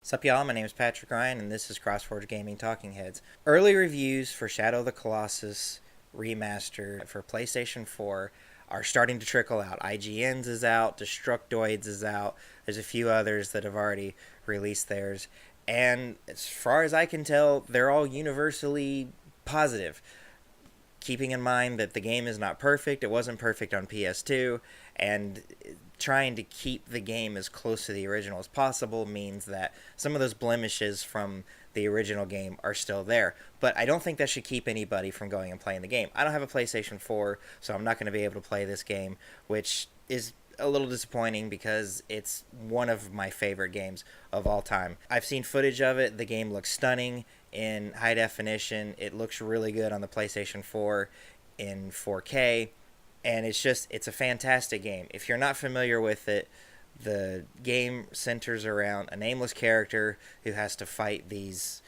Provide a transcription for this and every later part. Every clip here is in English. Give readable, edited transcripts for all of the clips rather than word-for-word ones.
Sup y'all, my name is Patrick Ryan and this is CrossForge Gaming Talking Heads. Early reviews for Shadow of the Colossus Remastered for PlayStation 4 are starting to trickle out. IGN's is out, Destructoids is out, there's a few others that have already released theirs, and as far as I can tell, they're all universally positive. Keeping in mind that the game is not perfect, it wasn't perfect on PS2, and trying to keep the game as close to the original as possible means that some of those blemishes from the original game are still there. But I don't think that should keep anybody from going and playing the game. I don't have a PlayStation 4, so I'm not going to be able to play this game, which is a little disappointing because it's one of my favorite games of all time. I've seen footage of it. The game looks stunning in high definition. It looks really good on the PlayStation 4 in 4K, and it's a fantastic game. If you're not familiar with it, the game centers around a nameless character who has to fight these,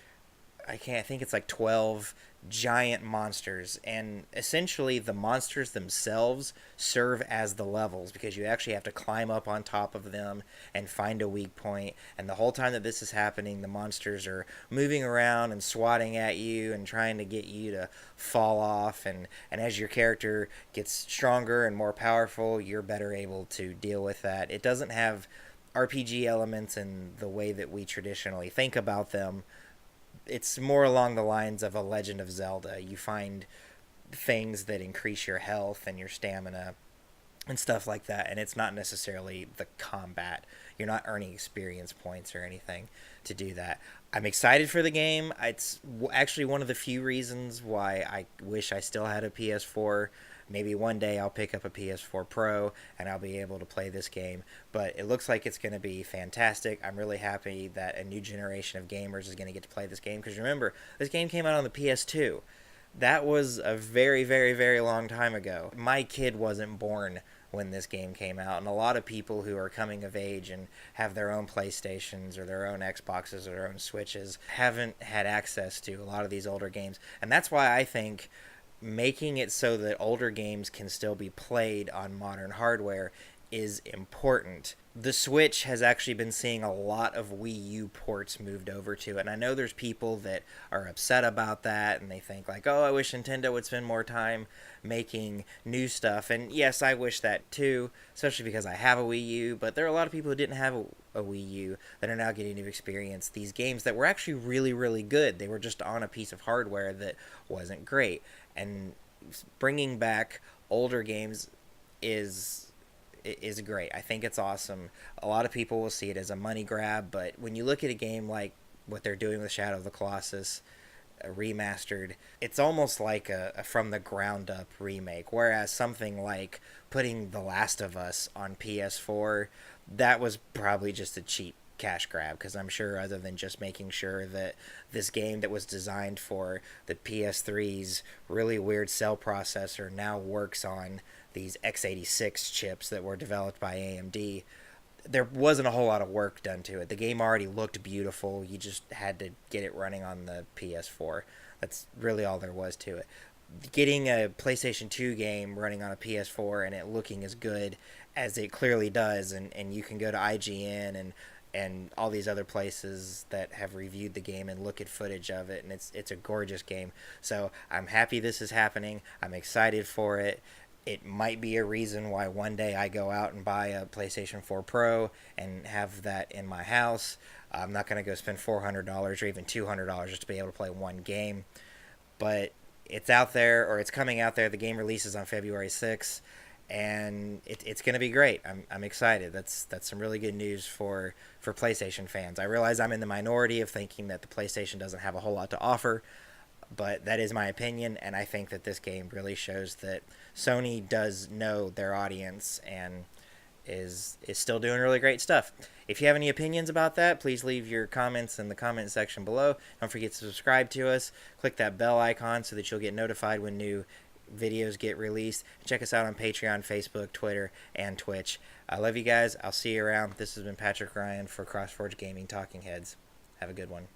I think it's like 12 giant monsters, and essentially the monsters themselves serve as the levels because you actually have to climb up on top of them and find a weak point. And the whole time that this is happening, the monsters are moving around and swatting at you and trying to get you to fall off, and as your character gets stronger and more powerful, you're better able to deal with that. It doesn't have RPG elements in the way that we traditionally think about them. It's more along the lines of a Legend of Zelda. You find things that increase your health and your stamina and stuff like that, and it's not necessarily the combat. You're not earning experience points or anything to do that. I'm excited for the game. It's actually one of the few reasons why I wish I still had a PS4. Maybe one day I'll pick up a PS4 Pro and I'll be able to play this game. But it looks like it's going to be fantastic. I'm really happy that a new generation of gamers is going to get to play this game. Because remember, this game came out on the PS2. That was a very, very, very long time ago. My kid wasn't born when this game came out, and a lot of people who are coming of age and have their own PlayStations or their own Xboxes or their own Switches haven't had access to a lot of these older games. And that's why I think making it so that older games can still be played on modern hardware is important. The Switch has actually been seeing a lot of Wii U ports moved over to it, and I know there's people that are upset about that, and they think like, oh, I wish Nintendo would spend more time making new stuff, and yes, I wish that too, especially because I have a Wii U, but there are a lot of people who didn't have a Wii U that are now getting to experience these games that were actually really, really good. They were just on a piece of hardware that wasn't great, and bringing back older games is great. I think it's awesome. A lot of people will see it as a money grab, but when you look at a game like what they're doing with Shadow of the Colossus Remastered, it's almost like a from the ground up remake, whereas something like putting The Last of Us on PS4, that was probably just a cheap cash grab, because I'm sure other than just making sure that this game that was designed for the PS3's really weird cell processor now works on these x86 chips that were developed by AMD, there wasn't a whole lot of work done to it. The game already looked beautiful. You just had to get it running on the PS4. That's really all there was to it. Getting a PlayStation 2 game running on a PS4 and it looking as good as it clearly does, and you can go to IGN and all these other places that have reviewed the game and look at footage of it, and it's a gorgeous game. So I'm happy this is happening. I'm excited for it. It might be a reason why one day I go out and buy a PlayStation 4 Pro and have that in my house. I'm not going to go spend $400 or even $200 just to be able to play one game. But it's out there, or it's coming out there. The game releases on February 6th, and it's going to be great. I'm excited. That's some really good news for PlayStation fans. I realize I'm in the minority of thinking that the PlayStation doesn't have a whole lot to offer, but that is my opinion, and I think that this game really shows that Sony does know their audience and is still doing really great stuff. If you have any opinions about that, please leave your comments in the comment section below. Don't forget to subscribe to us. Click that bell icon so that you'll get notified when new videos get released. Check us out on Patreon, Facebook, Twitter, and Twitch. I love you guys. I'll see you around. This has been Patrick Ryan for CrossForge Gaming Talking Heads. Have a good one.